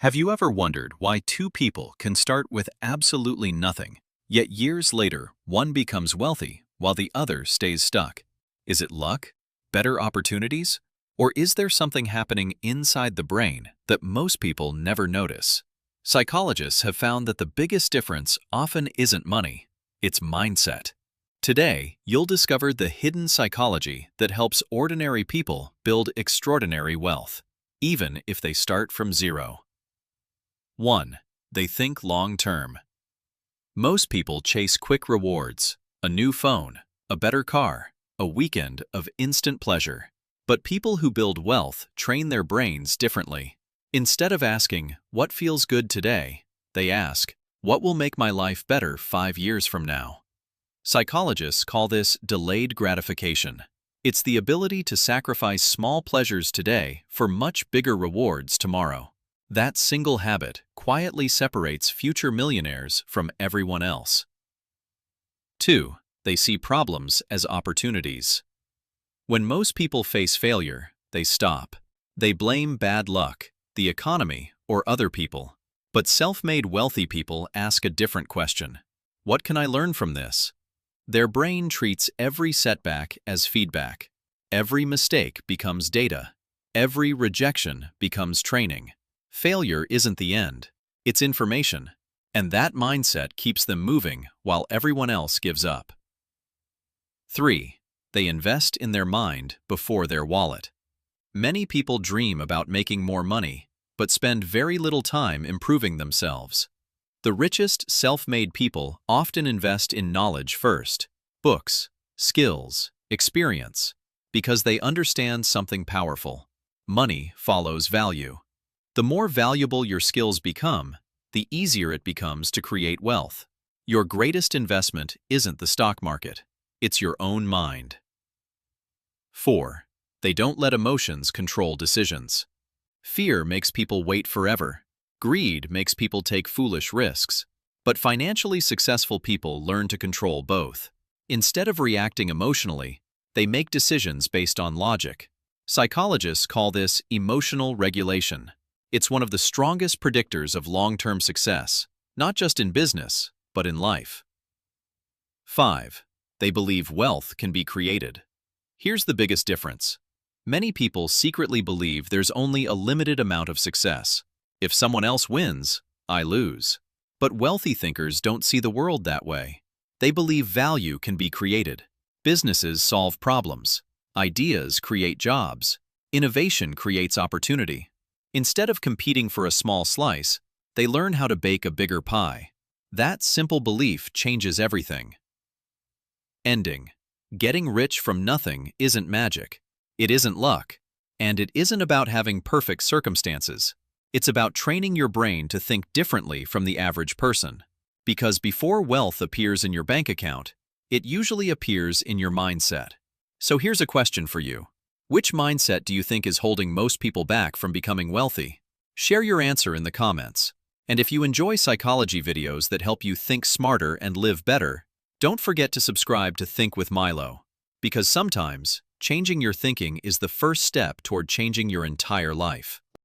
Have you ever wondered why two people can start with absolutely nothing, yet years later one becomes wealthy while the other stays stuck? Is it luck, better opportunities, or is there something happening inside the brain that most people never notice? Psychologists have found that the biggest difference often isn't money, it's mindset. Today, you'll discover the hidden psychology that helps ordinary people build extraordinary wealth, even if they start from zero. 1. They think long-term. Most people chase quick rewards, a new phone, a better car, a weekend of instant pleasure. But people who build wealth train their brains differently. Instead of asking, "What feels good today?" they ask, "What will make my life better 5 years from now?" Psychologists call this delayed gratification. It's the ability to sacrifice small pleasures today for much bigger rewards tomorrow. That single habit quietly separates future millionaires from everyone else. 2. They see problems as opportunities. When most people face failure, they stop. They blame bad luck, the economy, or other people. But self-made wealthy people ask a different question. What can I learn from this? Their brain treats every setback as feedback. Every mistake becomes data. Every rejection becomes training. Failure isn't the end, it's information. And that mindset keeps them moving while everyone else gives up. 3. They invest in their mind before their wallet. Many people dream about making more money, but spend very little time improving themselves. The richest self-made people often invest in knowledge first, books, skills, experience, because they understand something powerful. Money follows value. The more valuable your skills become, the easier it becomes to create wealth. Your greatest investment isn't the stock market, it's your own mind. 4. They don't let emotions control decisions. Fear makes people wait forever. Greed makes people take foolish risks. But financially successful people learn to control both. Instead of reacting emotionally, they make decisions based on logic. Psychologists call this emotional regulation. It's one of the strongest predictors of long-term success, not just in business, but in life. 5. They believe wealth can be created. Here's the biggest difference. Many people secretly believe there's only a limited amount of success. If someone else wins, I lose. But wealthy thinkers don't see the world that way. They believe value can be created. Businesses solve problems. Ideas create jobs. Innovation creates opportunity. Instead of competing for a small slice, they learn how to bake a bigger pie. That simple belief changes everything. Ending. Getting rich from nothing isn't magic. It isn't luck. And it isn't about having perfect circumstances. It's about training your brain to think differently from the average person. Because before wealth appears in your bank account, it usually appears in your mindset. So here's a question for you. Which mindset do you think is holding most people back from becoming wealthy? Share your answer in the comments. And if you enjoy psychology videos that help you think smarter and live better, don't forget to subscribe to Think with Milo. Because sometimes, changing your thinking is the first step toward changing your entire life.